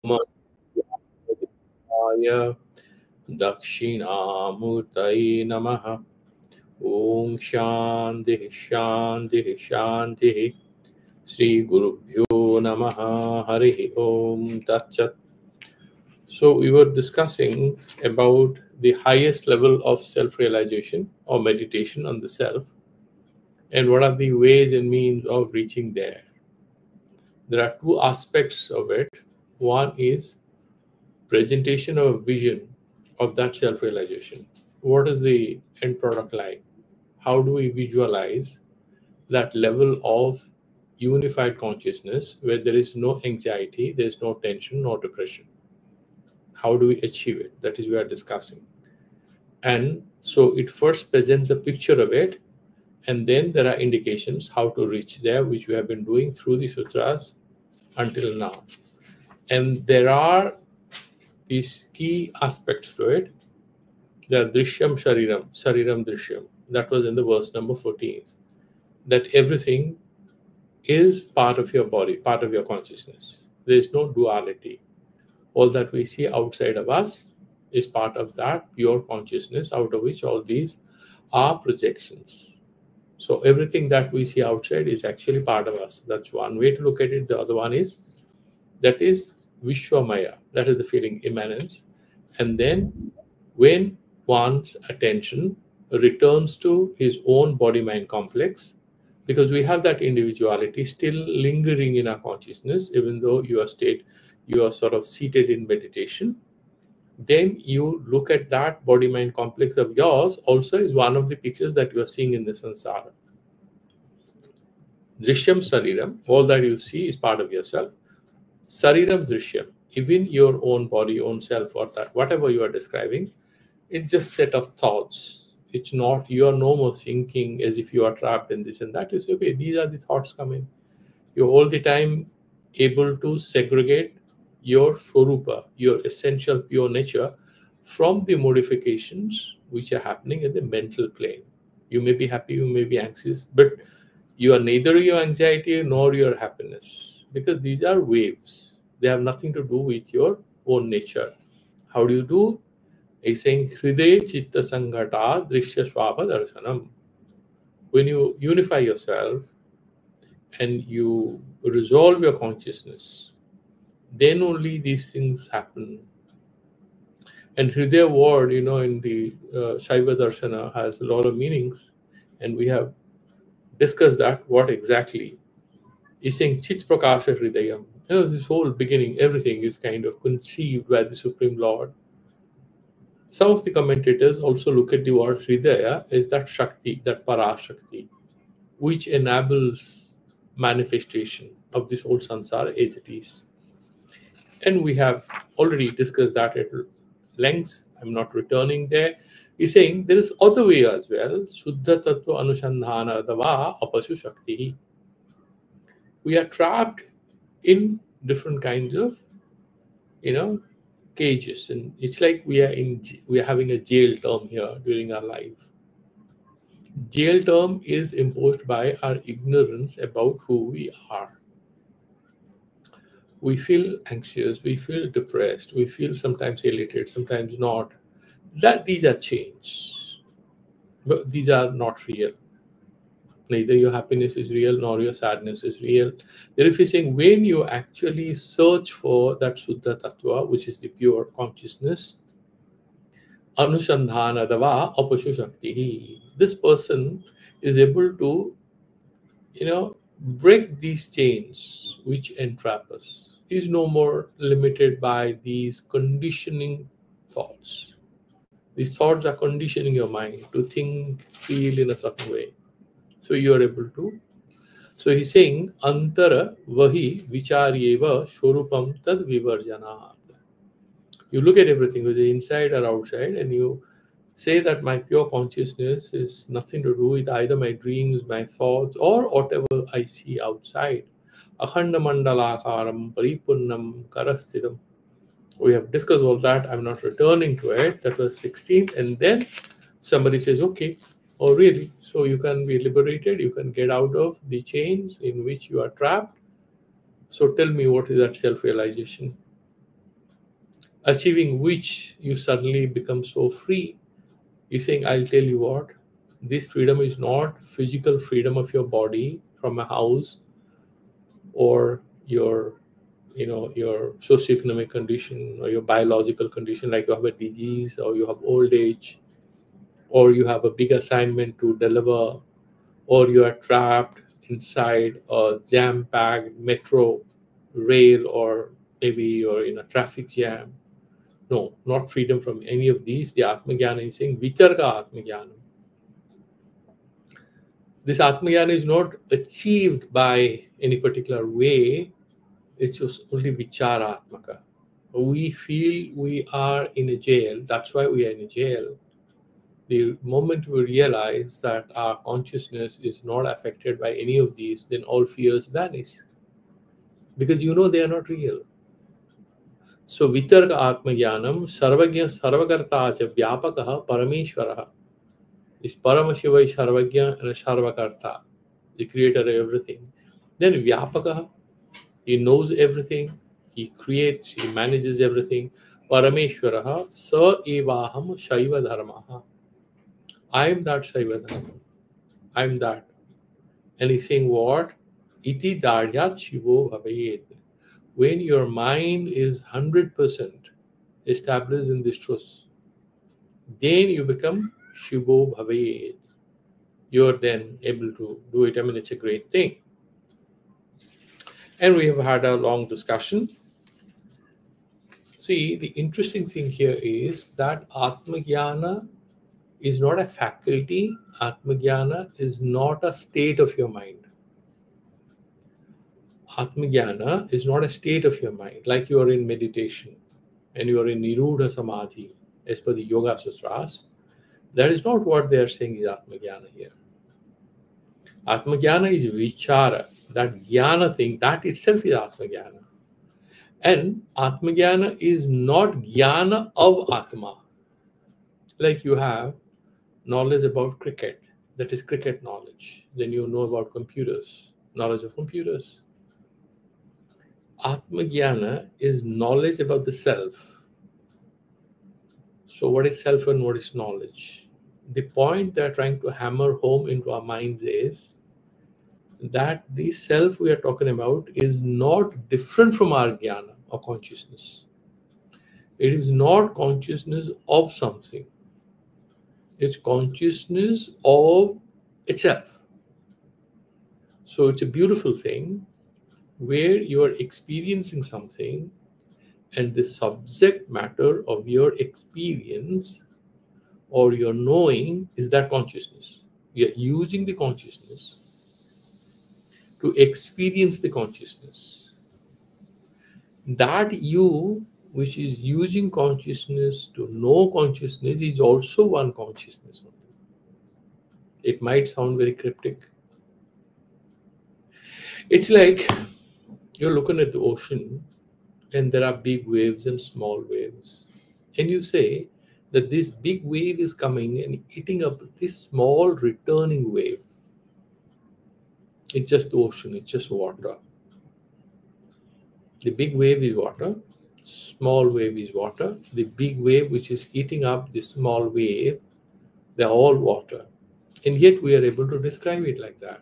Namaskaya Dakshinamurtaye Namaha. Om Shanti Shanti Shanti. Sri Gurubhyo Namaha. Hari Om Tat Sat. So we were discussing about the highest level of self-realization or meditation on the self, and what are the ways and means of reaching there. There are two aspects of it. One is presentation of a vision of that self-realization. What is the end product like? How do we visualize that level of unified consciousness where there is no anxiety, there is no tension, no depression? How do we achieve it? That is we are discussing. And so it first presents a picture of it, and then there are indications how to reach there, which we have been doing through the sutras until now. And there are these key aspects to it. The Drishyam Shariram, Sariram Drishyam. That was in the verse number 14. That everything is part of your body, part of your consciousness. There is no duality. All that we see outside of us is part of that pure consciousness, out of which all these are projections. So everything that we see outside is actually part of us. That's one way to look at it. The other one is that is Vishwamaya. That is the feeling immanence. And then when one's attention returns to his own body-mind complex, because we have that individuality still lingering in our consciousness, even though you are sort of seated in meditation, then you look at that body-mind complex of yours also is one of the pictures that you are seeing in the samsara. Drishyam Sariram, all that you see is part of yourself. Sariram Drishyam, even your own body, own self, or that, whatever you are describing, it's just set of thoughts. It's not, you are no more thinking as if you are trapped in this and that. You say, okay, these are the thoughts coming. You're all the time able to segregate your Swarupa, your essential pure nature, from the modifications which are happening in the mental plane. You may be happy, you may be anxious, but you are neither your anxiety nor your happiness, because these are waves. They have nothing to do with your own nature. How do you do? He's saying, Hriday Chitta Sanghata Drishya Swabha Darshanam. When you unify yourself and you resolve your consciousness, then only these things happen. And Hridaya word, in the Saiva Darshana has a lot of meanings, and we have discussed that, what exactly. He's saying Chit Prakasha Hridayam. This whole beginning, everything is kind of conceived by the Supreme Lord. Some of the commentators also look at the word Hridaya as that Shakti, that Parashakti, which enables manifestation of this whole samsara as it is. And we have already discussed that at length. I'm not returning there. He's saying there is other way as well. Suddha Tattva Anusandhana Dava Apashu Shakti. We are trapped in different kinds of, cages, and it's like we are having a jail term here during our life. Jail term is imposed by our ignorance about who we are. We feel anxious, we feel depressed, we feel sometimes elated, sometimes not. These are chains, but these are not real. Neither your happiness is real nor your sadness is real. If you're saying, when you actually search for that Suddha Tattva, which is the pure consciousness, Anusandhana Dava Apashu Shakti, this person is able to, break these chains which entrap us. He is no more limited by these conditioning thoughts. These thoughts are conditioning your mind to think, feel in a certain way. So you are able to. So he's saying, Antara Vahi Vicharyeva Shorupam Tad Vivarjanat. You look at everything, whether inside or outside, and you say that my pure consciousness is nothing to do with either my dreams, my thoughts, or whatever I see outside. Akhanda Mandalakaram Paripurnam Karastidam. We have discussed all that. I'm not returning to it. That was 16th. And then somebody says, okay, oh really? So you can be liberated. You can get out of the chains in which you are trapped. So tell me, what is that self-realization? achieving which you suddenly become so free. You're saying, I'll tell you what, this freedom is not physical freedom of your body from a house, or your, your socioeconomic condition, or your biological condition, like you have a disease, or you have old age, or you have a big assignment to deliver, or you are trapped inside a jam-packed metro rail, or maybe you're in a traffic jam. No, not freedom from any of these. The Atmajnana is saying Vicharga Atmajnana. This Atmajnana is not achieved by any particular way, it's just only Vicharatmaka. We feel we are in a jail, that's why we are in a jail. The moment we realize that our consciousness is not affected by any of these, then all fears vanish, because they are not real. So Vitarka Atmajnanam Sarvagya Sarvakarta cha Vyapakaha Parameshwaraha. Is Paramashiva is Sarvagya and Sarvakarta, the creator of everything. Then Vyapakaha, he knows everything, he creates, he manages everything. Parameshwaraha Sa Evaham Shaiva Dharmaha. I am that Shaiva Dharma. I am that. And he's saying what? Iti Daryat Shivo Bhavayed. When your mind is 100% established in this truth, then you become Shivo Bhavayed. You're then able to do it. I mean, it's a great thing. And we have had a long discussion. See, the interesting thing here is that Atmajnana is not a faculty. Atmajnana is not a state of your mind. Atmajnana is not a state of your mind, like you are in meditation and you are in Nirudha Samadhi, as per the Yoga Sutras. That is not what they are saying is Atmajnana here. Atmajnana is Vichara, that Jnana thing, that itself is Atmajnana. And Atmajnana is not Jnana of Atma. Like you have knowledge about cricket, that is cricket knowledge. Then you know about computers, knowledge of computers. Atmajnana is knowledge about the self. So what is self and what is knowledge? The point they're trying to hammer home into our minds is that the self we are talking about is not different from our jnana or consciousness. It is not consciousness of something. It's consciousness of itself. So it's a beautiful thing where you are experiencing something, and the subject matter of your experience or your knowing is that consciousness. You are using the consciousness to experience the consciousness. That you, which is using consciousness to know consciousness, is also one consciousness only. It might sound very cryptic. It's like you're looking at the ocean and there are big waves and small waves. And you say that this big wave is coming and eating up this small returning wave. It's just the ocean, it's just water. The big wave is water, small wave is water. The big wave which is eating up the small wave, they're all water. And yet we are able to describe it like that.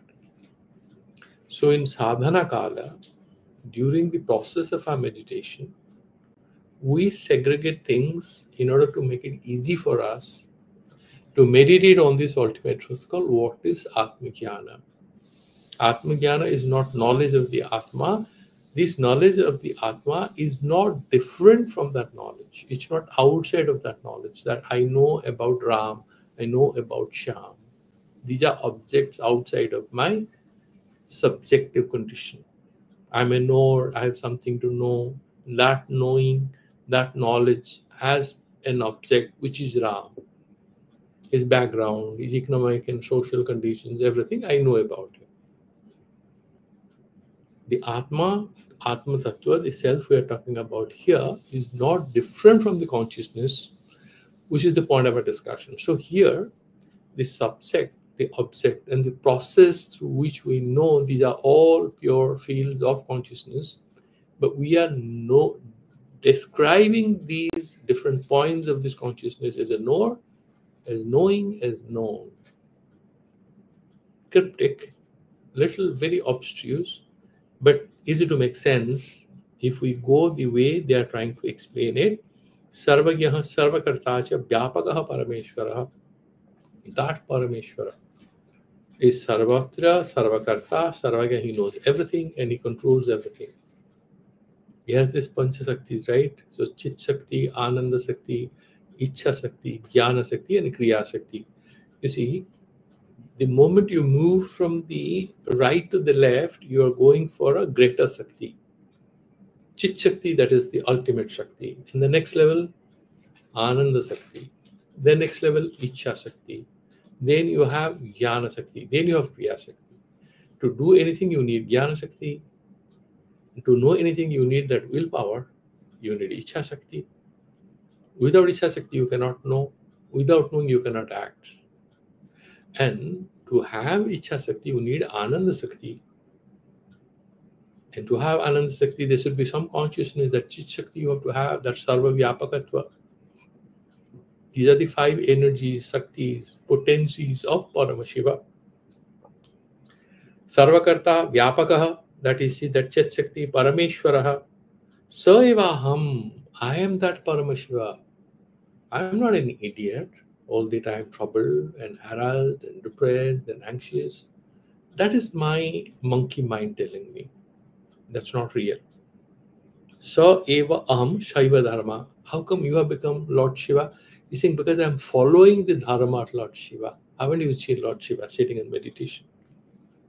So in sadhana kala, during the process of our meditation, we segregate things in order to make it easy for us to meditate on this ultimate truth called what is Atmajnana. Atmajnana is not knowledge of the Atma. This knowledge of the Atma is not different from that knowledge. It's not outside of that knowledge that I know about Ram, I know about Shyam. These are objects outside of my subjective condition. I'm a knower, I have something to know. That knowing, that knowledge has an object which is Ram. His background, his economic and social conditions, everything I know about him. The Atma Tattva, the self we are talking about here, is not different from the consciousness, which is the point of our discussion. So here, the subject, the object, and the process through which we know, these are all pure fields of consciousness, but we are describing these different points of this consciousness as a knower, as knowing, as known. Cryptic, little very obtuse, but easy to make sense if we go the way they are trying to explain it. Sarvagyaha Sarvakarta cha Vyapakaha Parameshwara. That Parameshwara is Sarvatra, Sarvakarta, Sarvagya. He knows everything and he controls everything. He has this Pancha Shaktis, right? So Chit Shakti, Ananda Shakti, Ichha Shakti, Jnana Shakti, and Kriya Shakti. You see, the moment you move from the right to the left, you are going for a greater Shakti. Chit Shakti, that is the ultimate Shakti. In the next level, Ananda Shakti. The next level, Ichha Shakti. Then you have Jnana Shakti. Then you have Kriya Shakti. To do anything, you need Jnana Shakti. To know anything, you need that willpower. You need Ichha Shakti. Without Ichha Shakti, you cannot know. Without knowing, you cannot act. And to have Ichha Shakti, you need Ananda Shakti. And to have Ananda Shakti, there should be some consciousness that Chit Shakti you have to have, that Sarva Vyapakatva. These are the 5 energies, Shaktis, potencies of Paramashiva. Sarvakarta Vyapakaha, that is that Chit Shakti, Parameshwaraha. Saivaham, I am that Paramashiva. I am not an idiot, all the time troubled and harassed and depressed and anxious. That is my monkey mind telling me. That's not real. Sa eva aham Shaiva Dharma. How come you have become Lord Shiva? He's saying, because I'm following the Dharma of Lord Shiva. Haven't you seen Lord Shiva sitting in meditation?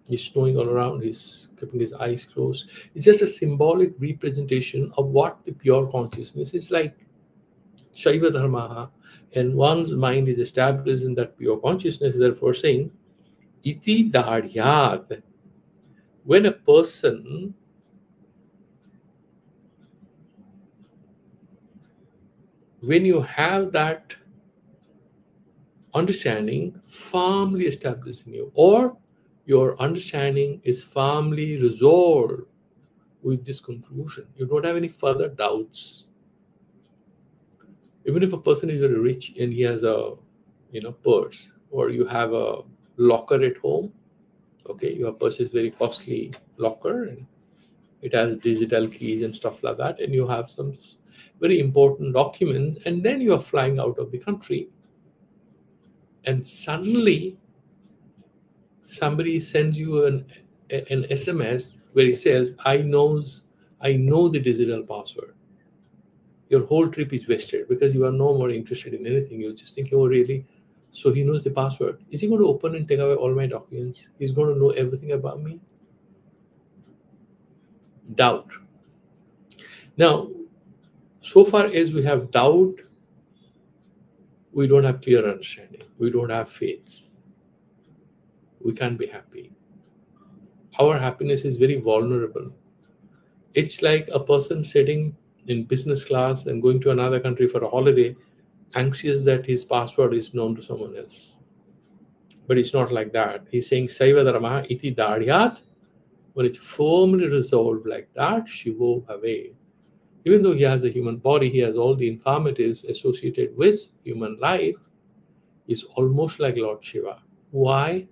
He's snowing all around, he's keeping his eyes closed. It's just a symbolic representation of what the pure consciousness is like. Shaiva Dharma. And one's mind is established in that pure consciousness, therefore saying, Iti Dadhyat. When a person when you have that understanding firmly established in you, or your understanding is firmly resolved with this conclusion, you don't have any further doubts. Even if a person is very rich and he has a purse, or you have a locker at home, okay, your purse is very costly locker and it has digital keys and stuff like that, and you have some very important documents, and then you are flying out of the country, and suddenly somebody sends you an SMS where he says, I know the digital password. Your whole trip is wasted because you are no more interested in anything. You're just thinking, oh really? So he knows the password. Is he going to open and take away all my documents? He's going to know everything about me? Doubt. Now, so far as we have doubt, we don't have clear understanding. We don't have faith. We can't be happy. Our happiness is very vulnerable. It's like a person sitting in business class and going to another country for a holiday, anxious that his password is known to someone else. But it's not like that. He's saying, Saiva Dharma iti Dadhyat. When it's firmly resolved like that, Shivo Bhave. Even though he has a human body, he has all the infirmities associated with human life, is almost like Lord Shiva. Why?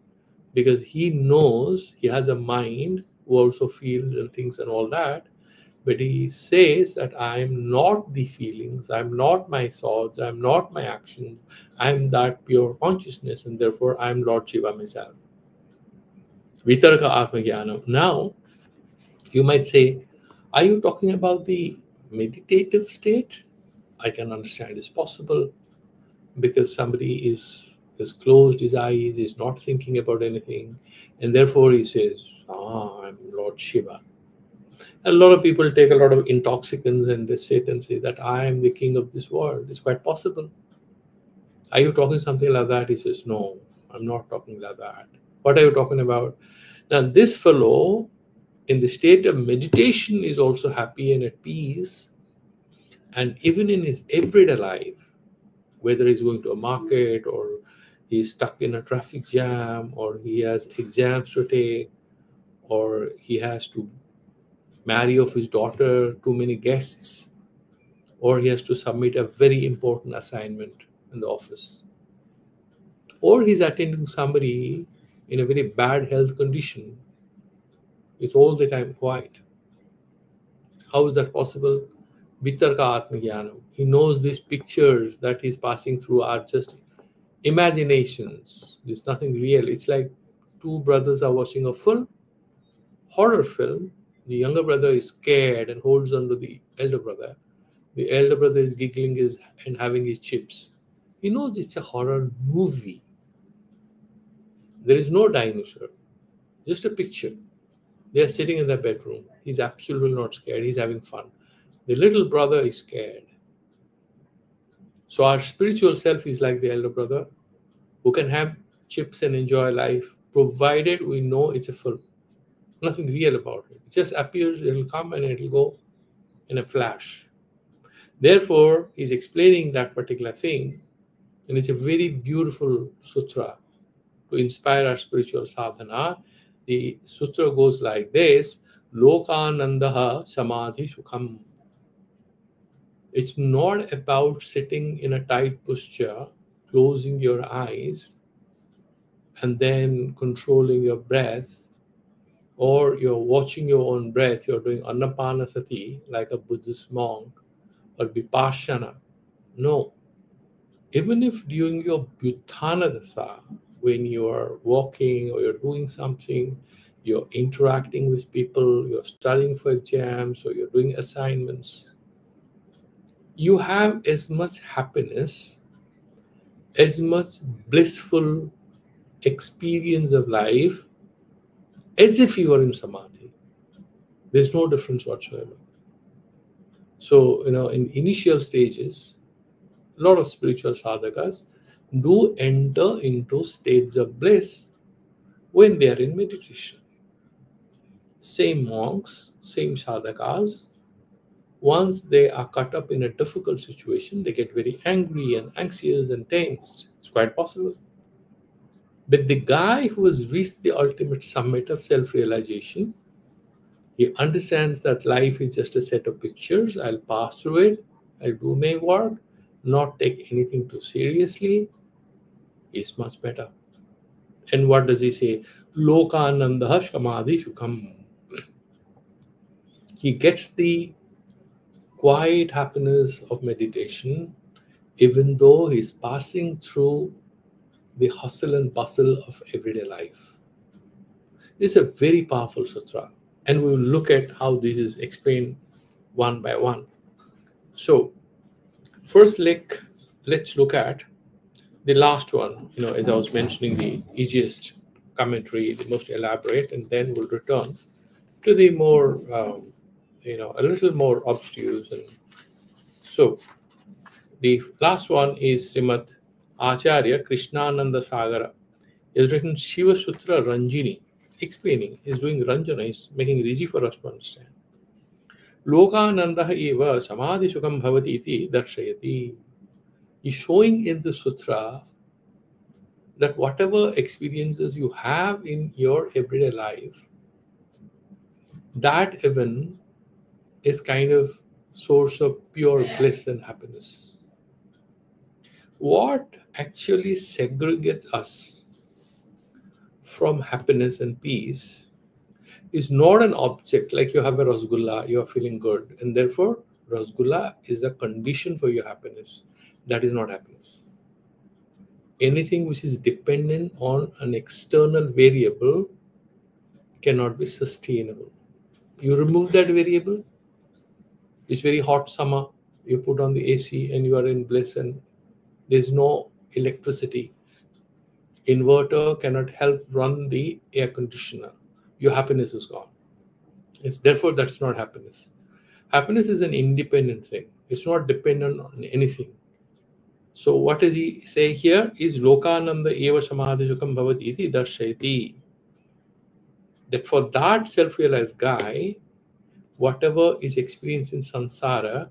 Because he knows, he has a mind who also feels and thinks and all that, but he says that I am not the feelings, I'm not my thoughts, I'm not my actions, I'm that pure consciousness, and therefore I am Lord Shiva myself. Vitarka Atma Jnana. Now, you might say, are you talking about the meditative state? I can understand it's possible because somebody has closed his eyes, is not thinking about anything, and therefore he says, I'm Lord Shiva. And a lot of people take a lot of intoxicants and they sit and say that I am the king of this world. It's quite possible. Are you talking something like that? He says, no, I'm not talking like that. What are you talking about? Now, this fellow in the state of meditation is also happy and at peace. And even in his everyday life, whether he's going to a market or he's stuck in a traffic jam or he has exams to take or he has to marry off his daughter, too many guests, or he has to submit a very important assignment in the office, or he's attending somebody in a very bad health condition, it's all the time quiet. How is that possible? Vitarka Atmagyanam. He knows these pictures that he's passing through are just imaginations. There's nothing real. It's like two brothers are watching a full horror film. The younger brother is scared and holds on to the elder brother. The elder brother is giggling and having his chips. He knows it's a horror movie. There is no dinosaur, just a picture. They are sitting in their bedroom. He's absolutely not scared. He's having fun. The little brother is scared. So our spiritual self is like the elder brother who can have chips and enjoy life, provided we know it's a film. Nothing real about it. It just appears, it'll come and it'll go in a flash. Therefore, he's explaining that particular thing, and it's a very beautiful sutra to inspire our spiritual sadhana. The sutra goes like this: Lokanandaha Samadhi Sukham. It's not about sitting in a tight posture, closing your eyes, and then controlling your breath, or you're watching your own breath, you're doing anapanasati like a Buddhist monk, or vipassana. No. Even if during your Bhuthana dasa, when you are walking or you're doing something, you're interacting with people, you're studying for exams, or you're doing assignments, you have as much happiness, as much blissful experience of life as if you were in samadhi. There's no difference whatsoever. So, in initial stages, a lot of spiritual sadhakas do enter into states of bliss when they are in meditation. Same monks, same sadhakas, once they are caught up in a difficult situation, they get very angry and anxious and tensed. It's quite possible. But the guy who has reached the ultimate summit of self-realization, he understands that life is just a set of pictures. I'll pass through it. I'll do my work, not take anything too seriously. Is much better. And what does he say? Lokanandaha Samadhi Sukham. He gets the quiet happiness of meditation, even though he's passing through the hustle and bustle of everyday life. This is a very powerful sutra, and we will look at how this is explained one by one. So, first, let's look at the last one. As I was mentioning, the easiest commentary, the most elaborate, and then we'll return to the more, a little more obtuse. And so, the last one is Srimad Acharya Krishnananda Sagara. He's written Siva Sutra Ranjini, explaining. He's doing Ranjana, he's making it easy for us to understand. Lokanandaha eva samadhi sukham bhavati iti darshayati. He's showing in the sutra that whatever experiences you have in your everyday life, that even is kind of source of pure bliss and happiness. What actually segregates us from happiness and peace is not an object. Like you have a rasgulla, you are feeling good, and therefore rasgulla is a condition for your happiness. That is not happiness. Anything which is dependent on an external variable cannot be sustainable. You remove that variable, it's very hot summer, you put on the AC and you are in bliss, and there's no electricity. Inverter cannot help run the air conditioner. Your happiness is gone. Therefore, that's not happiness. Happiness is an independent thing. It's not dependent on anything. So what does he say here? Is Lokananda eva samadhi sukham bhavati iti darshayati. That for that self-realized guy, whatever is experienced in samsara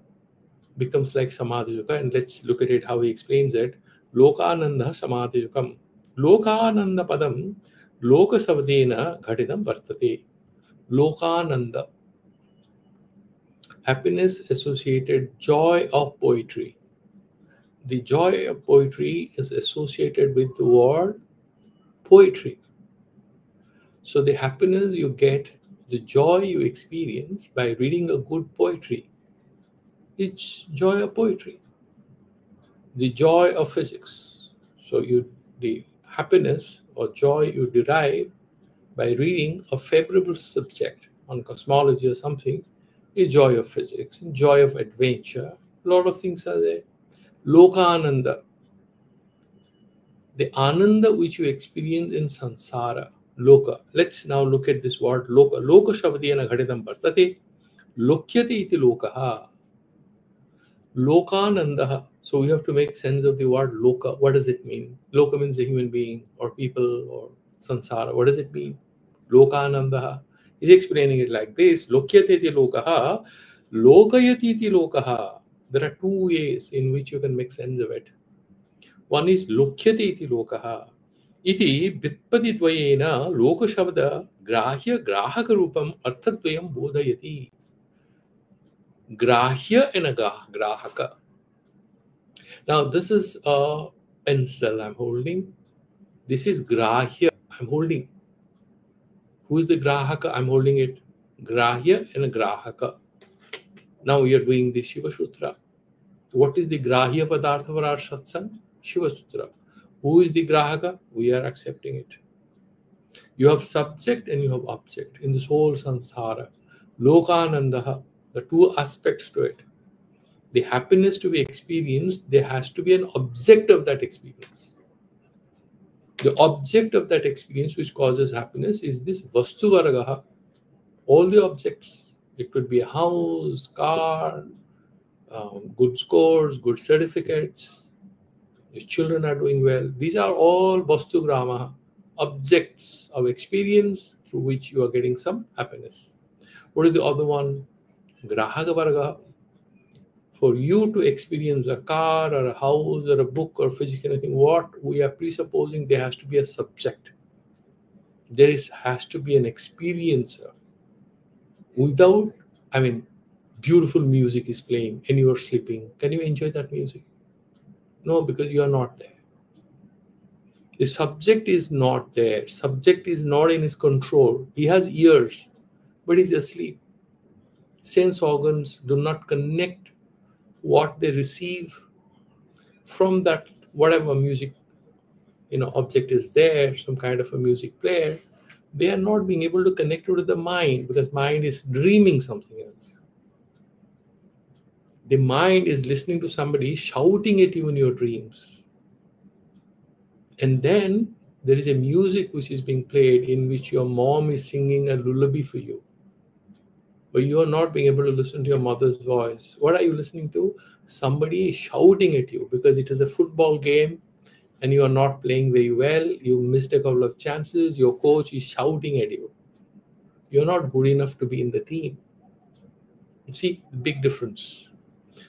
becomes like samadhi sukha. And let's look at it, how he explains it. Lokananda samadhi sukham. Lokananda padam lokasavadena ghatitam vartate. Lokananda happiness associated joy of poetry. The joy of poetry is associated with the word poetry. So the happiness you get, the joy you experience by reading a good poetry, it's joy of poetry. The joy of physics. So the happiness or joy you derive by reading a favorable subject on cosmology or something is joy of physics, joy of adventure. A lot of things are there. Lokananda, the ananda which you experience in samsara, loka. Let's now look at this word loka. Loka shabdena ghaditam vartate, lokyate iti lokaha, lokananda. So we have to make sense of the word loka. What does it mean? Loka means a human being or people or samsara. What does it mean? Lokananda. He's explaining it like this: lokyate iti lokaha, lokayati iti lokaha. There are two ways in which you can make sense of it. One is lukhyate iti lokaha. Iti vyutpatidvayena lokashabda grahya grahaka rupam arthadvayam bodhayati. Grahya and grahaka. Now this is a pencil I'm holding. This is grahya I'm holding. Who is the grahaka? I'm holding it. Grahya and grahaka. Now we are doing the Siva Sutra. What is the grahya padartha for our satsang? Siva Sutra. Who is the grahaka? We are accepting it. You have subject and you have object in this whole samsara. Lokanandaha, the two aspects to it. The happiness to be experienced, there has to be an object of that experience. The object of that experience which causes happiness is this vastu varagaha. All the objects. It could be a house, car, good scores, good certificates. Your children are doing well. These are all vastu gramaha, objects of experience through which you are getting some happiness. What is the other one? Grahaka varga. For you to experience a car or a house or a book or physics, anything, what we are presupposing, there has to be a subject. There has to be an experiencer. Without, beautiful music is playing and you are sleeping. Can you enjoy that music? No, because you are not there. The subject is not there. Subject is not in his control. He has ears, but he's asleep. Sense organs do not connect what they receive from that whatever music object is there, some kind of a music player. They are not being able to connect to the mind because mind is dreaming something else. The mind is listening to somebody shouting at you in your dreams. And then there is a music which is being played in which your mom is singing a lullaby for you. But you are not being able to listen to your mother's voice. What are you listening to? Somebody is shouting at you because it is a football game and you are not playing very well. You missed a couple of chances. Your coach is shouting at you. You're not good enough to be in the team. You see, big difference.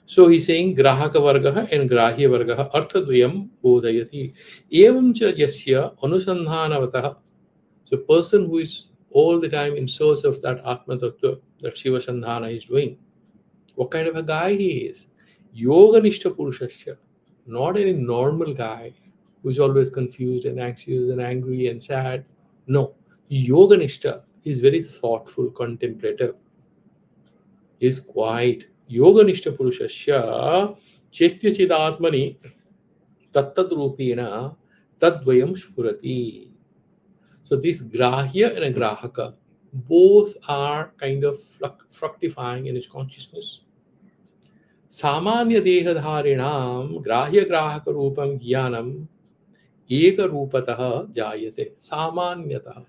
So he's saying grahaka vargaha and grahya vargaha arthadvayam bodhayati. Evam cha yasya anusandhanavataha. So a person who is all the time in source of that Atma Tattva that Shiva Sandhana is doing. What kind of a guy he is? Yoga Nishta Purushasya. Not any normal guy who is always confused and anxious and angry and sad. No. Yoga Nishta is very thoughtful, contemplative. He is quiet. Yoga Nishta Purushasya Chaitya Chidatmani Tattat Rupena Tadvayam Shpurati. So this grahya and grahaka, both are kind of fructifying in his consciousness. Samanya dehadharinam grahya grahaka rupam jnanam eka rupataha jayate. Samanyataha.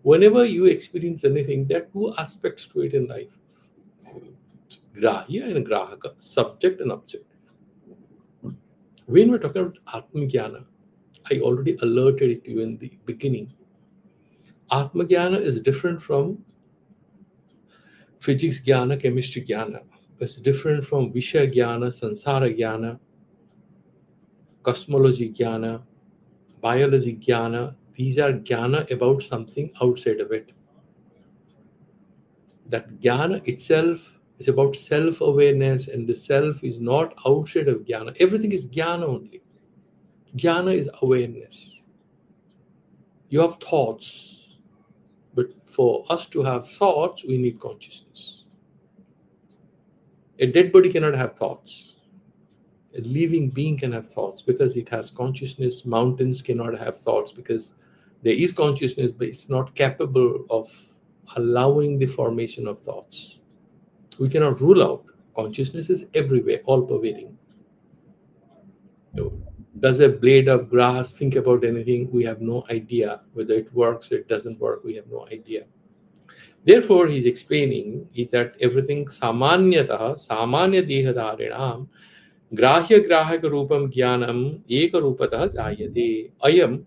Whenever you experience anything, there are two aspects to it in life. Grahya and grahaka, subject and object. When we're talking about Atmajnana, I already alerted it to you in the beginning. Atmajnana is different from physics jnana, chemistry jnana. It's different from Visha jnana, Sansara jnana, cosmology jnana, biology jnana. These are jnana about something outside of it. That jnana itself It's about self-awareness, and the self is not outside of jnana. Everything is jnana only. Jnana is awareness. You have thoughts, but for us to have thoughts, we need consciousness. A dead body cannot have thoughts. A living being can have thoughts because it has consciousness. Mountains cannot have thoughts because there is consciousness, but it's not capable of allowing the formation of thoughts. We cannot rule out. Consciousness is everywhere, all pervading. Does a blade of grass think about anything? We have no idea. Whether it works or it doesn't work, we have no idea. Therefore, he's explaining is that everything samanyatah, samanya dehadharinam, grahya grahaka rupam jnanam eka rupatah jayate ayam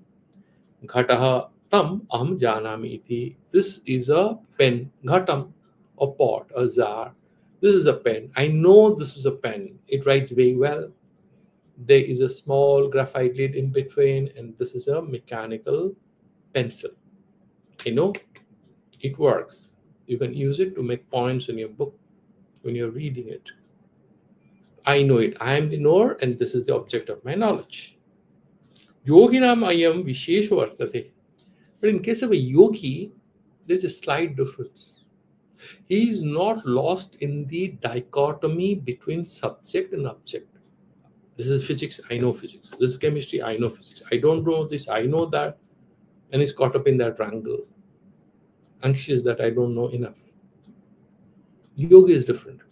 ghataha tam aham janami iti. This is a pen, ghatam, a pot, a jar. This is a pen. I know this is a pen. It writes very well. There is a small graphite lid in between, and this is a mechanical pencil. I know it works. You can use it to make points in your book when you're reading it. I know it. I am the knower, and this is the object of my knowledge. Yoginam ayam vishesha vartate. But in case of a yogi, there's a slight difference. He is not lost in the dichotomy between subject and object. This is physics, I know physics. This is chemistry, I know physics. I don't know this, I know that. And he's caught up in that wrangle. Anxious that I don't know enough. Yogi is different.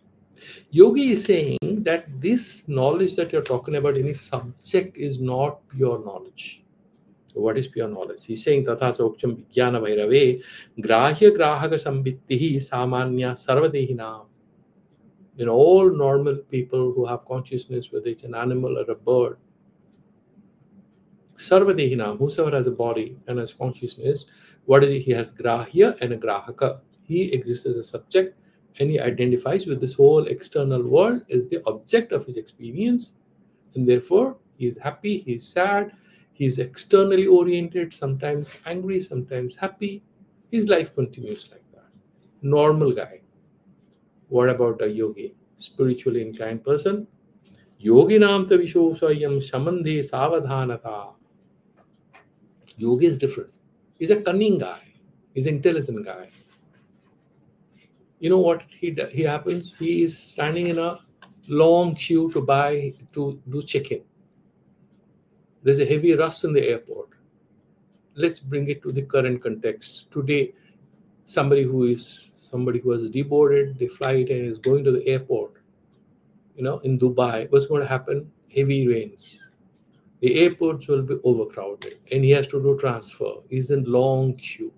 Yogi is saying that this knowledge that you're talking about, any subject, is not pure knowledge. So what is pure knowledge? He's saying Tatha Sokcham Vijnana Bhairave Grahya Grahaka Sambittihi Samanya Sarvadehinam. In all normal people who have consciousness, whether it's an animal or a bird, Sarvadehinam, whosoever has a body and has consciousness, what is it? He has grahya and a grahaka. He exists as a subject and he identifies with this whole external world as the object of his experience, and therefore he is happy, he is sad, he is externally oriented, sometimes angry, sometimes happy. His life continues like that. Normal guy. What about a yogi, spiritually inclined person? Yoginam ta vishosayam shamandhe savadhanata. Yogi is different. He's a cunning guy. He's an intelligent guy. You know what he happens? He is standing in a long queue to do check-in. There's a heavy rush in the airport. Let's bring it to the current context. Today, somebody who has deboarded the flight and is going to the airport, in Dubai, what's going to happen? Heavy rains. The airports will be overcrowded and he has to do transfer. He's in long queue.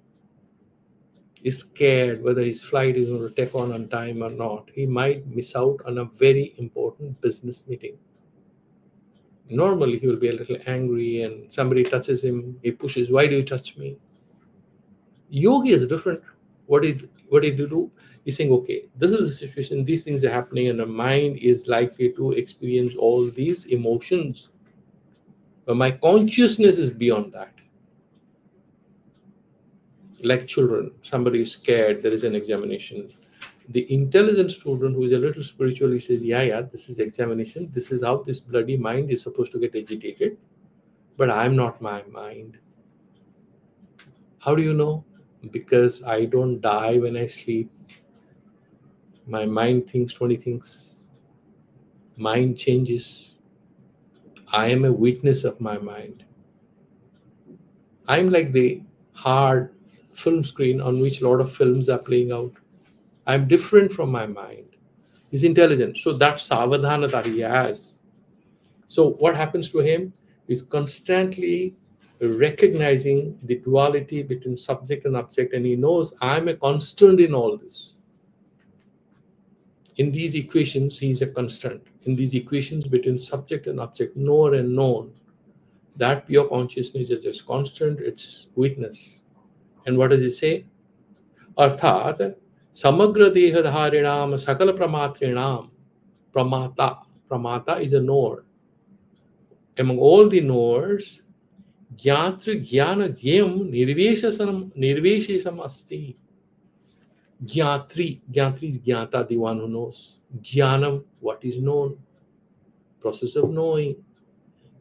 He's scared whether his flight is going to take on time or not. He might miss out on a very important business meeting. Normally, he will be a little angry and somebody touches him. He pushes, why do you touch me? Yogi is different. What did he do? He's saying, okay, this is the situation, these things are happening, and the mind is likely to experience all these emotions. But my consciousness is beyond that. Like children, somebody is scared, there is an examination. The intelligent student who is a little spiritually says, yeah, this is examination. This is how this bloody mind is supposed to get agitated. But I'm not my mind. How do you know? Because I don't die when I sleep. My mind thinks 20 things. Mind changes. I am a witness of my mind. I'm like the hard film screen on which a lot of films are playing out. I'm different from my mind. He's intelligent. So that savadhanata he has. So what happens to him is constantly recognizing the duality between subject and object, and he knows I'm a constant in all this. In these equations, he is a constant. In these equations between subject and object, knower and known, that pure consciousness is just constant, it's witness. And what does he say? Arthat, samagra dehadharinam sakala pramatrinam. Pramata is a knower. Among all the knowers, jnatra jnana jyam nirveshesam asti. Gyatri, Gyatri is Gyata, the one who knows. Jnanam, what is known, process of knowing.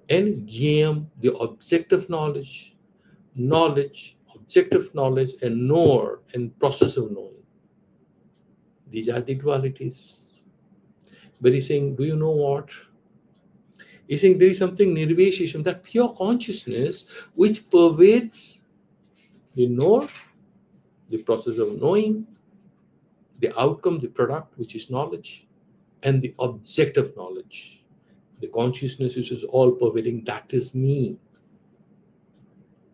And Gyam, the objective knowledge. Knowledge, objective knowledge, and knower, and process of knowing. These are the dualities. But he's saying, do you know what? He's saying there is something nirveshisham, that pure consciousness which pervades the knower, the process of knowing, the outcome, the product, which is knowledge, and the objective knowledge. The consciousness which is all pervading, that is me.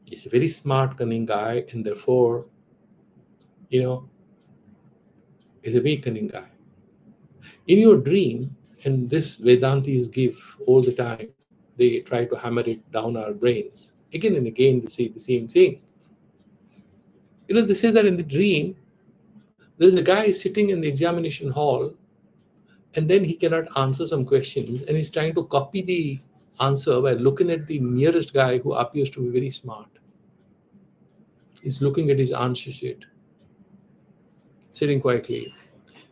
He's a very smart, cunning guy, and therefore, is a very cunning guy. In your dream, and this Vedantis give all the time, they try to hammer it down our brains. Again and again, they say the same thing. They say that in the dream, there's a guy sitting in the examination hall, and then he cannot answer some questions, and he's trying to copy the answer by looking at the nearest guy who appears to be very smart. He's looking at his answer sheet, sitting quietly.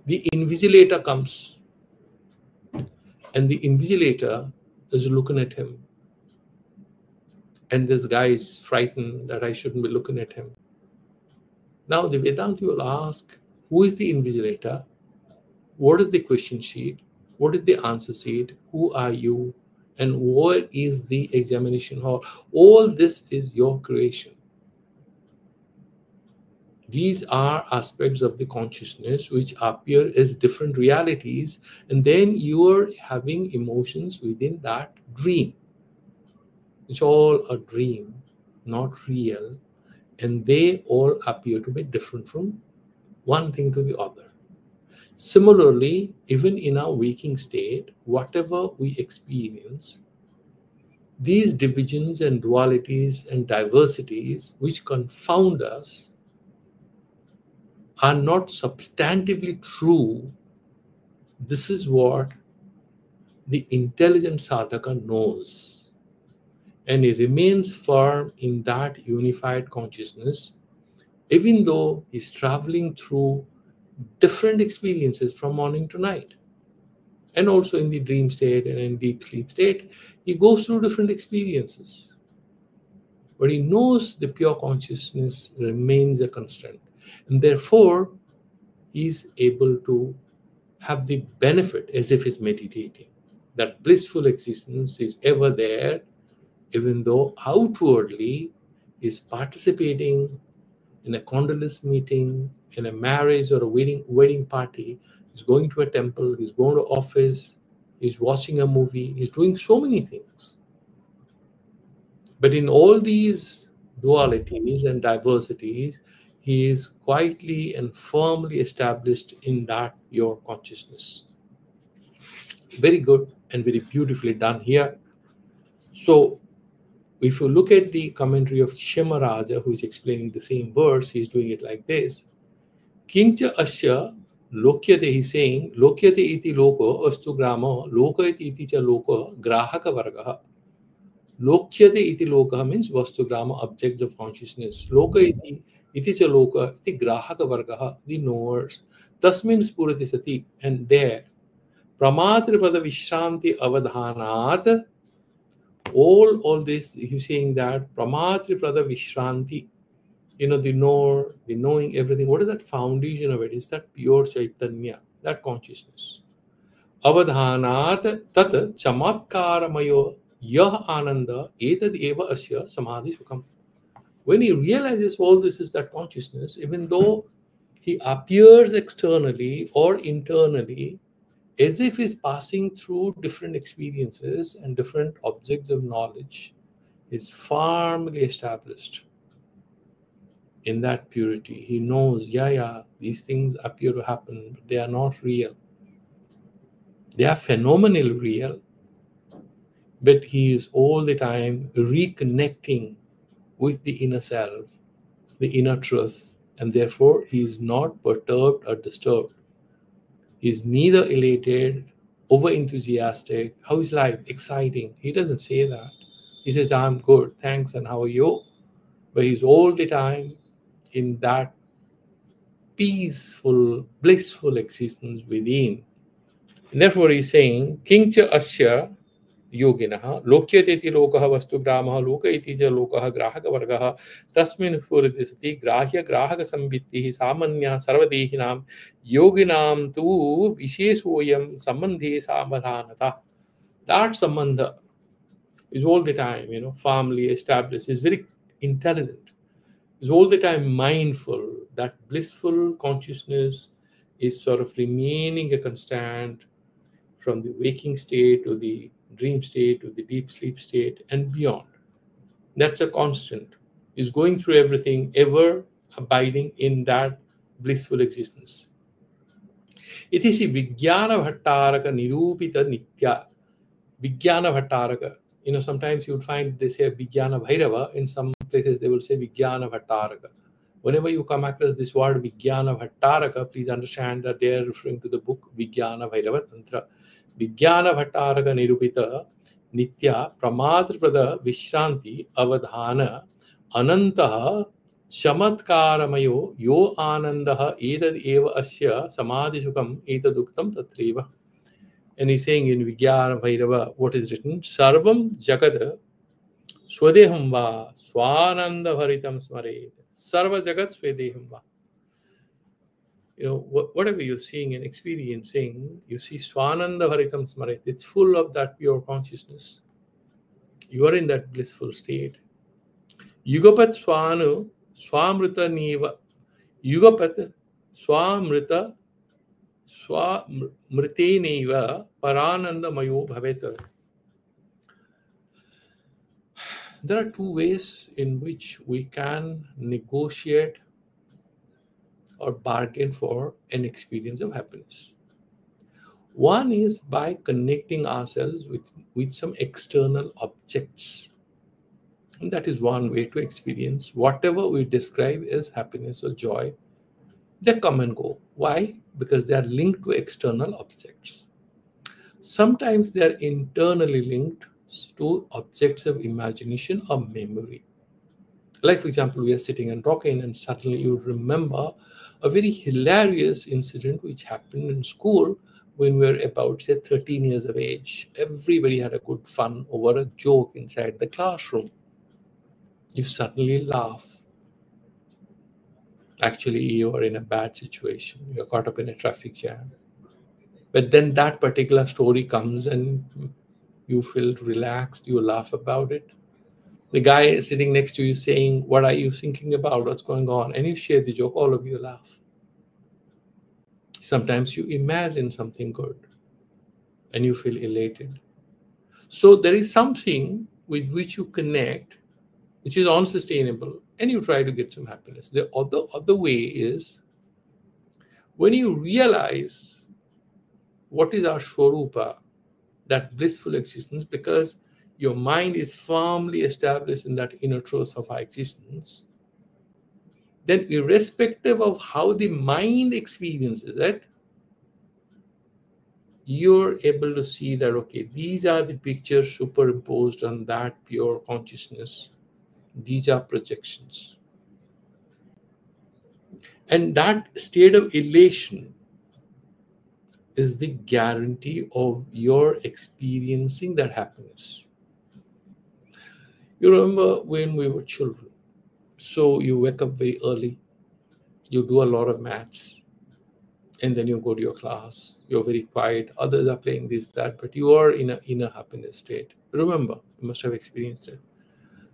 The invigilator comes, and the invigilator is looking at him. And this guy is frightened that I shouldn't be looking at him. Now the Vedanti will ask, who is the invigilator? What is the question sheet? What is the answer sheet? Who are you? And where is the examination hall? All this is your creation. These are aspects of the consciousness which appear as different realities, and then you are having emotions within that dream. It's all a dream, not real, and they all appear to be different from one thing to the other. Similarly, even in our waking state, whatever we experience, these divisions and dualities and diversities which confound us are not substantively true. This is what the intelligent sadhaka knows. And he remains firm in that unified consciousness, even though he's traveling through different experiences from morning to night. And also in the dream state and in deep sleep state, he goes through different experiences. But he knows the pure consciousness remains a constant. And therefore, he's able to have the benefit as if he's meditating. That blissful existence is ever there, even though outwardly is participating in a condolence meeting, in a marriage or a wedding party. He's going to a temple, he's going to office, he's watching a movie, he's doing so many things. But in all these dualities and diversities, he is quietly and firmly established in that pure consciousness. Very good and very beautifully done here. So, if you look at the commentary of Kshemaraja, who is explaining the same verse, he is doing it like this. Kincha asya lokyate, he's saying, lokyate iti loko astu grama, loka iti cha loka grahaka vargaha. Lokyate iti loka means vastu grama, objects of consciousness. Loka iti cha loka, iti grahaka vargaha, the knowers. Tasmin spurati sati, and there, pramatripada vishranti avadhanat, all this, he's saying that pramatripada vishranti, the knower, the knowing everything. What is that foundation of it? Is that pure chaitanya, that consciousness. Avadhanat tat chamatkara yah ananda etad eva asya samadhi sukam. When he realizes all this is that consciousness, even though he appears externally or internally as if he's passing through different experiences and different objects of knowledge, is firmly established in that purity. He knows, these things appear to happen, but they are not real. They are phenomenally real, but he is all the time reconnecting with the inner self, the inner truth, and therefore he is not perturbed or disturbed. He is neither elated, over enthusiastic. How is life? Exciting. He doesn't say that. He says, I'm good, thanks, and how are you? But he's all the time in that peaceful, blissful existence within. And therefore, he's saying, Kingcha Asya Yoginaha, Lokyateti Lokaha Vastu Gramaha, Loka Itija Lokaha Grahaka Vargaha, Tasmin Furidisati, Grahya Grahaka Sambiti, Samanya Sarvadehinam, Yoginam tu Vishesoyam Sambandhi Samadhanata. That Sambandha is all the time, firmly established, is very intelligent, is all the time mindful. That blissful consciousness is sort of remaining a constant from the waking state to the dream state to the deep sleep state and beyond. That's a constant, is going through everything, ever abiding in that blissful existence. It is a Vijnana Bhattaraka Nirupita Nitya. Vijnana Bhattaraka. Sometimes you would find they say Vijnana Bhairava. In some places they will say Vijnana Bhattaraka. Whenever you come across this word Vijnana Bhattaraka, please understand that they are referring to the book Vijnana Bhairava Tantra. Vijnana Bhattaraka Nirupita Nitya Pramadrapada Vishranti Avadhana Anantaha Chamatkaraamayo Yo Anandaha Edad Eva Asya Samadhishukam Etaduktam Tatreva. And he's saying in Vijnana Bhairava, what is written? Sarvam Jagad Swadeham Va Swananda Bharitam Smared. Sarva Jagat Swadeham Va. Whatever you're seeing and experiencing, you see Swananda Bharitam Smared. It's full of that pure consciousness. You are in that blissful state. Yugapat Swanu Swamrita Neva. Yugapat Swamrita Swamriteneva Parananda Mayo Bhaveta. There are two ways in which we can negotiate or bargain for an experience of happiness. One is by connecting ourselves with some external objects. And that is one way to experience whatever we describe as happiness or joy. They come and go. Why? Because they are linked to external objects. Sometimes they are internally linked to objects of imagination or memory. Like, for example, we are sitting and talking, and suddenly you remember a very hilarious incident which happened in school when we were about, say, 13 years of age. Everybody had a good fun over a joke inside the classroom. You suddenly laugh. Actually, you are in a bad situation. You're caught up in a traffic jam. But then that particular story comes and you feel relaxed, you laugh about it. The guy sitting next to you saying, what are you thinking about? What's going on? And you share the joke, all of you laugh. Sometimes you imagine something good and you feel elated. So there is something with which you connect, which is unsustainable, and you try to get some happiness. The other way is when you realize what is our Swarupa, that blissful existence, because your mind is firmly established in that inner truth of our existence, then irrespective of how the mind experiences it, you're able to see that, okay, these are the pictures superimposed on that pure consciousness. These are projections. And that state of elation is the guarantee of your experiencing that happiness. You remember when we were children, so you wake up very early, you do a lot of maths, and then you go to your class, you're very quiet, others are playing this, that, but you are in an inner happiness state. Remember, you must have experienced it.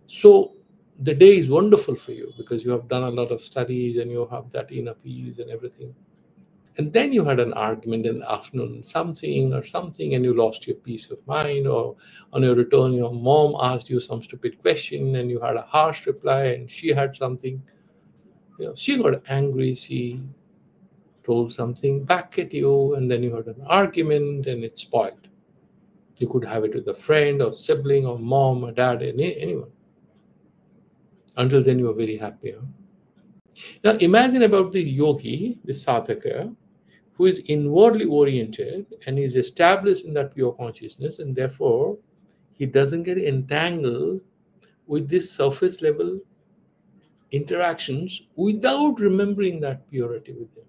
So the day is wonderful for you because you have done a lot of studies and you have that inner peace and everything. And then you had an argument in the afternoon, something, and you lost your peace of mind, or on your return, your mom asked you some stupid question and you had a harsh reply, and she had something, she got angry, she told something back at you, and then you had an argument and it spoiled. You could have it with a friend or sibling or mom or dad, anyone. Until then, you were very happy. Huh? Now, imagine about the yogi, the sadhaka, who is inwardly oriented and is established in that pure consciousness, and therefore he doesn't get entangled with this surface level interactions without remembering that purity with him.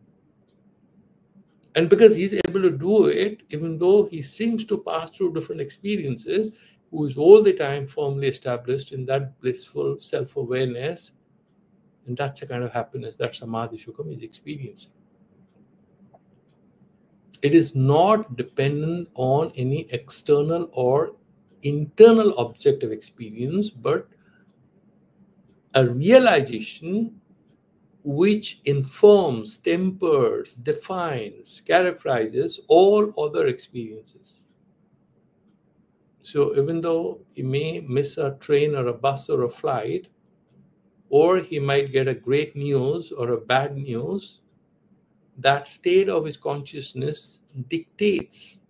And because he's able to do it, even though he seems to pass through different experiences, who is all the time firmly established in that blissful self-awareness, and that's the kind of happiness that Samadhi Shukam is experiencing. It is not dependent on any external or internal objective experience, but a realization which informs, tempers, defines, characterizes all other experiences. So even though he may miss a train or a bus or a flight, or he might get a great news or a bad news, that state of his consciousness dictates,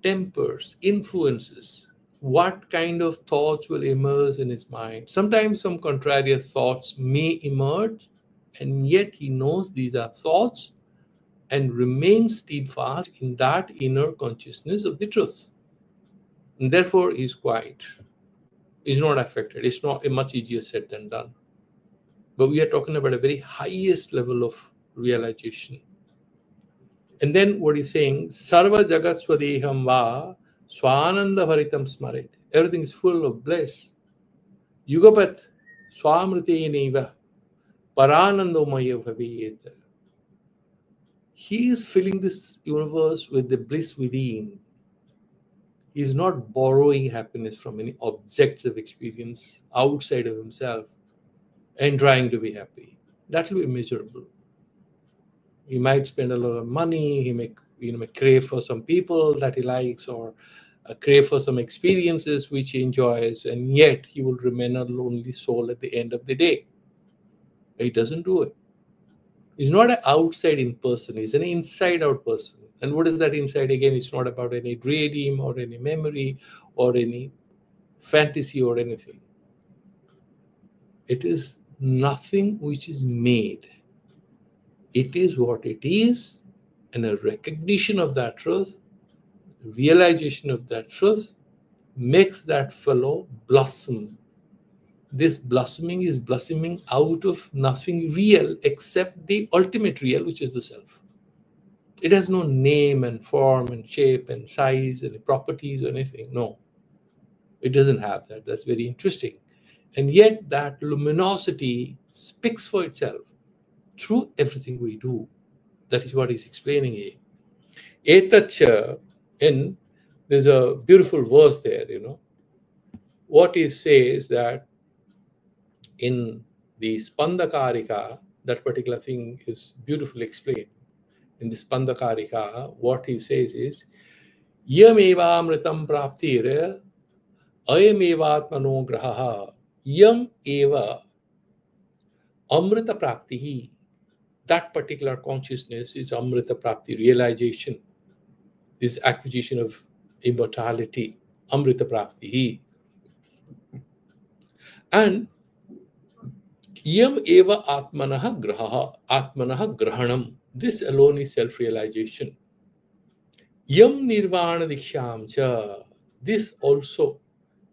tempers, influences what kind of thoughts will emerge in his mind. Sometimes some contrary thoughts may emerge, and yet he knows these are thoughts and remains steadfast in that inner consciousness of the truth. And therefore, he's quiet. He's not affected. It's not much easier said than done. But we are talking about a very highest level of realization. And then what he's saying, Sarva Jagat Swadeham Va Swananda Varitam Smaret. Everything is full of bliss. Yugapat Swamrite Neva Paranandomaya Bhaviyet. He is filling this universe with the bliss within. He is not borrowing happiness from any objects of experience outside of himself and trying to be happy. That will be miserable. He might spend a lot of money, he may crave for some people that he likes, or crave for some experiences which he enjoys, and yet he will remain a lonely soul at the end of the day. He doesn't do it. He's not an outside-in person, he's an inside-out person. And what is that inside? Again, it's not about any dream or any memory or any fantasy or anything. It is nothing which is made. It is what it is, and a recognition of that truth, realization of that truth, makes that fellow blossom. This blossoming is blossoming out of nothing real except the ultimate real, which is the self. It has no name and form and shape and size and properties or anything. No, it doesn't have that. That's very interesting. And yet that luminosity speaks for itself through everything we do. That is what he's explaining here. Etacha, and there's a beautiful verse there, What he says that in the Spandakarika, that particular thing is beautifully explained. In the Spandakarika, what he says is, Yam eva amritam praptire, ayam eva atmano grahaha, yam eva amrita praptihi. That particular consciousness is amrita prapti, realization, is acquisition of immortality, amrita praptihi. And yam eva atmanaha grahaha, atmanaha grahanam. This alone is self-realization. Yam nirvana diksham cha. This also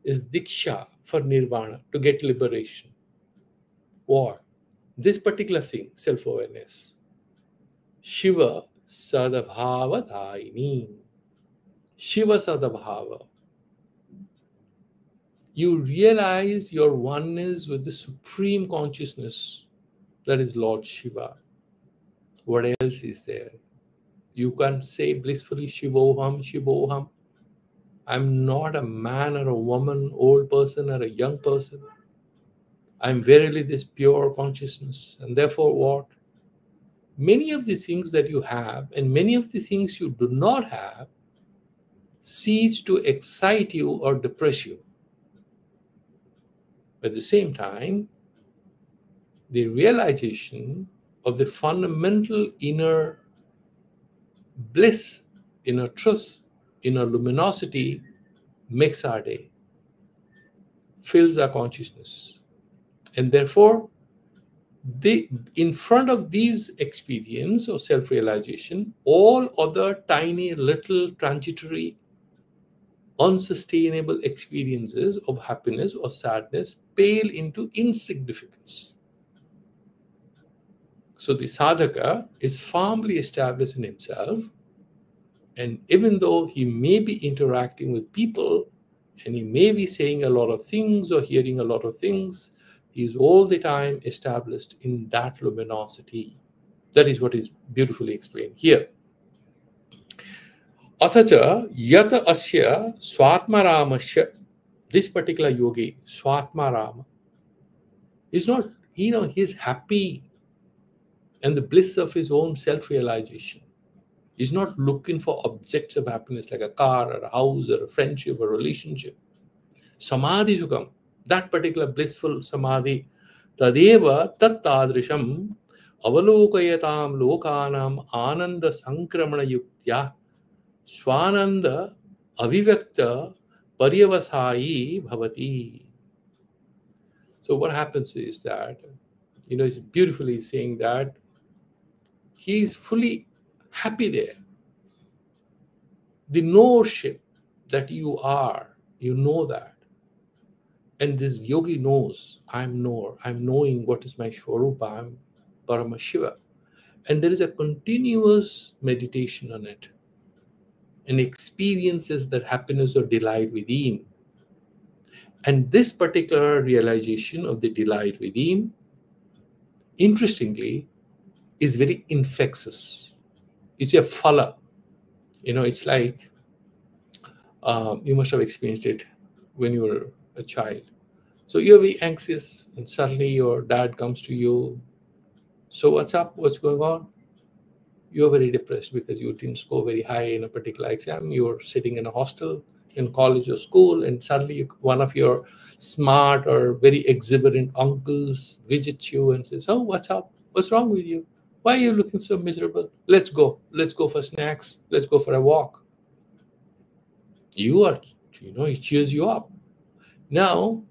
is diksha for nirvana, to get liberation. What? This particular thing, self-awareness. Shiva Sadabhava Daini. Shiva Sadabhava. You realize your oneness with the supreme consciousness, that is Lord Shiva. What else is there? You can say blissfully Shivoham, Shivoham. I'm not a man or a woman, old person or a young person. I'm verily this pure consciousness. And therefore what? Many of the things that you have and many of the things you do not have cease to excite you or depress you. At the same time, the realization of the fundamental inner bliss, inner truth, inner luminosity makes our day, fills our consciousness. And therefore, in front of these experience or self-realization, all other tiny, little, transitory, unsustainable experiences of happiness or sadness pale into insignificance. So the sadhaka is firmly established in himself, and even though he may be interacting with people and he may be saying a lot of things or hearing a lot of things, he is all the time established in that luminosity. That is what is beautifully explained here. Athacha yata asya swatmaramasya, this particular yogi, swatmarama, is not, he's happy and the bliss of his own self-realization. He's not looking for objects of happiness like a car or a house or a friendship or a relationship. Samadhi sukam, that particular blissful samadhi, tadeva tat tadrisham avalokayatam lokanam ananda sankramana yuktya swananda avivyakta paryavasayi bhavati. So what happens is that, it's beautifully saying that he is fully happy there. The knowership that you are, you know that. And this yogi knows, I'm knower, I'm knowing what is my Swarupa, I'm Paramashiva. And there is a continuous meditation on it and experiences that happiness or delight within. And this particular realization of the delight within, interestingly, is very infectious. It's a phala. It's like, you must have experienced it when you were a child. So you're very anxious and suddenly your dad comes to you. So what's up? What's going on? You're very depressed because you didn't score very high in a particular exam. You're sitting in a hostel in college or school, and suddenly one of your smart or very exuberant uncles visits you and says, oh, what's up? What's wrong with you? Why are you looking so miserable? Let's go for snacks. Let's go for a walk. It cheers you up. Now,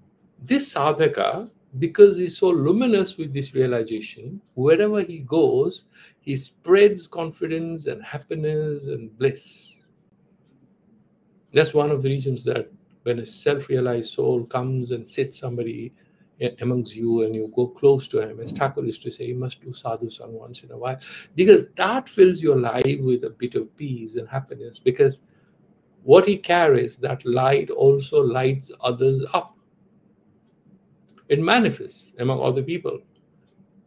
this sadhaka, because he's so luminous with this realization, wherever he goes, he spreads confidence and happiness and bliss. That's one of the reasons that when a self-realized soul comes and sits somebody amongst you and you go close to him, as Thakur used to say, you must do sadhu sang once in a while, because that fills your life with a bit of peace and happiness, because what he carries, that light also lights others up. It manifests among other people.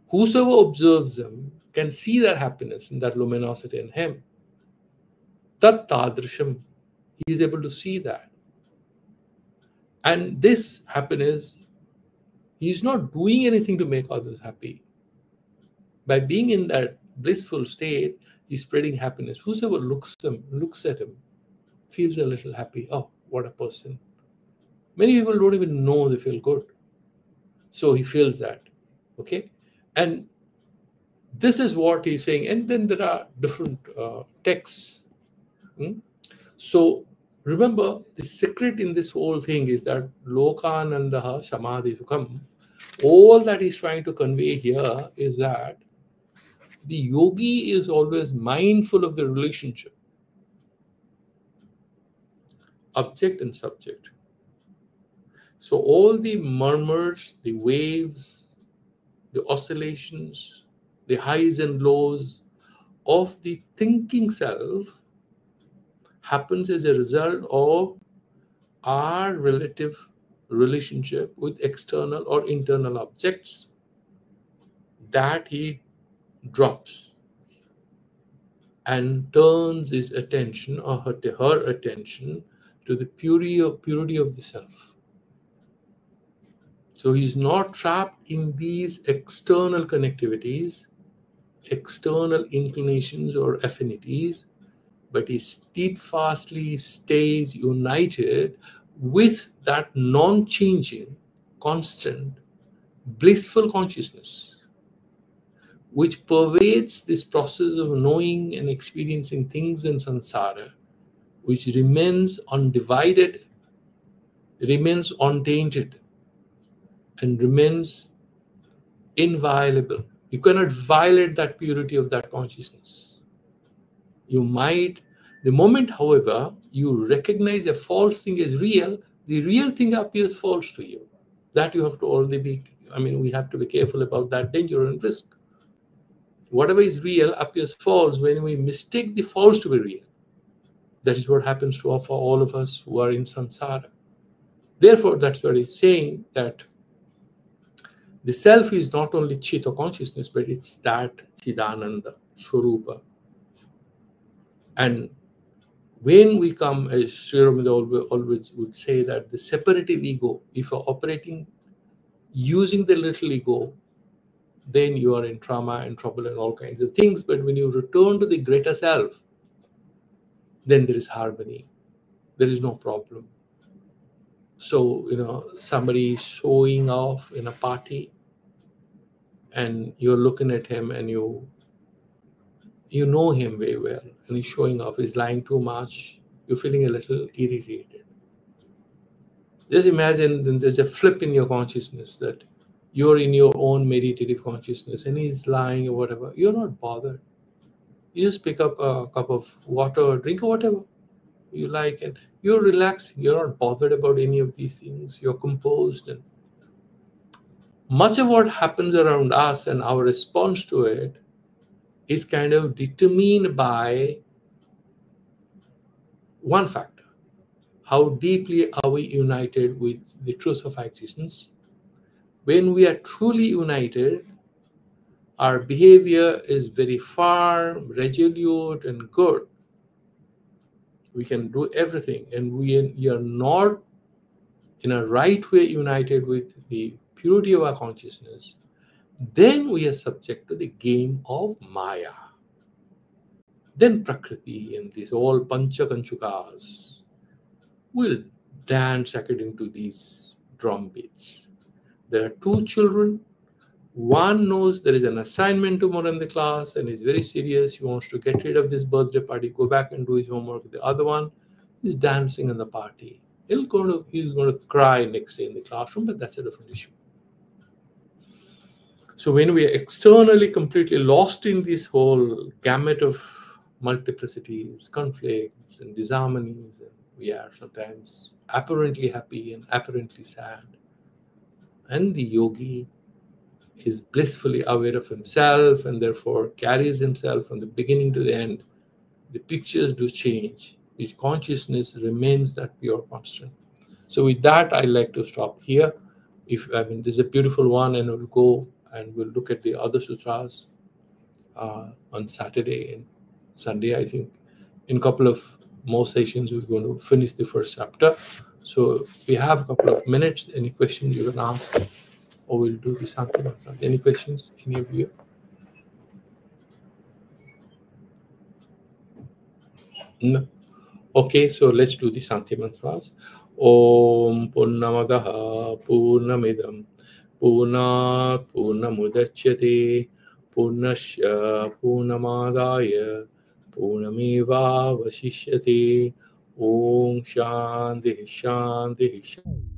Whosoever observes him can see that happiness and that luminosity in him. Tat tadrisham, he is able to see that. And this happiness, he is not doing anything to make others happy. By being in that blissful state, he's spreading happiness. Whosoever looks at him, feels a little happy. Oh, what a person. Many people don't even know they feel good. So he feels that. Okay? And this is what he's saying. And then there are different texts. So remember, the secret in this whole thing is that Lokanandaha Samadhi Sukham. All that he's trying to convey here is that the yogi is always mindful of the relationship, object and subject. So all the murmurs, the waves, the oscillations, the highs and lows of the thinking self happens as a result of our relative relationship with external or internal objects that he drops and turns his attention or her attention to the purity of the self. So he's not trapped in these external connectivities, external inclinations or affinities, but he steadfastly stays united with that non-changing, constant, blissful consciousness, which pervades this process of knowing and experiencing things in samsara, which remains undivided, remains untainted, and remains inviolable. You cannot violate that purity of that consciousness. You might The moment, however, you recognize a false thing as real, the real thing appears false to you. That you have to already be, we have to be careful about that danger and risk. Whatever is real appears false when we mistake the false to be real. That is what happens to all of us who are in samsara. Therefore, that's what he's saying, that the self is not only Chit or consciousness, but it's that Chidananda, Swarupa. And when we come, as Sri Aurobindo always would say, that the separative ego, if you're operating using the little ego, then you are in trauma and trouble and all kinds of things. But when you return to the greater self, then there is harmony. There is no problem. So, somebody showing off in a party, and you're looking at him and you know him very well, and he's showing off, he's lying too much, you're feeling a little irritated. Just imagine then there's a flip in your consciousness, that you're in your own meditative consciousness and he's lying or whatever. You're not bothered. You just pick up a cup of water or drink or whatever you like, and you're relaxing. You're not bothered about any of these things. You're composed. And much of what happens around us and our response to it is kind of determined by one factor: how deeply are we united with the truth of existence? When we are truly united, our behavior is very firm, resolute, and good. We can do everything, and we are not in a right way united with the purity of our consciousness. Then we are subject to the game of Maya. Then Prakriti and these all Panchakanchukas will dance according to these drum beats. There are two children. One knows there is an assignment tomorrow in the class and is very serious. He wants to get rid of this birthday party, go back and do his homework. The other one is dancing in the party. He's going to cry next day in the classroom, but that's a different issue. So when we are externally completely lost in this whole gamut of multiplicities, conflicts, and disharmonies, and we are sometimes apparently happy and apparently sad, and the yogi is blissfully aware of himself and therefore carries himself from the beginning to the end, the pictures do change. His consciousness remains that pure constant. So with that, I'd like to stop here. This is a beautiful one, and we'll go and we'll look at the other sutras on Saturday and Sunday. I think in a couple of more sessions, we're going to finish the first chapter. So if we have a couple of minutes, any questions you can ask, or we'll do the something. Any questions, any of you? No. Okay, so let's do the Santi mantras. Om Purnamadaha Purnamidam Purnat Purnamudachyate Purnasya Purnamadaya Purnameva Vasishyate. Om Shanti Shanti Shanti.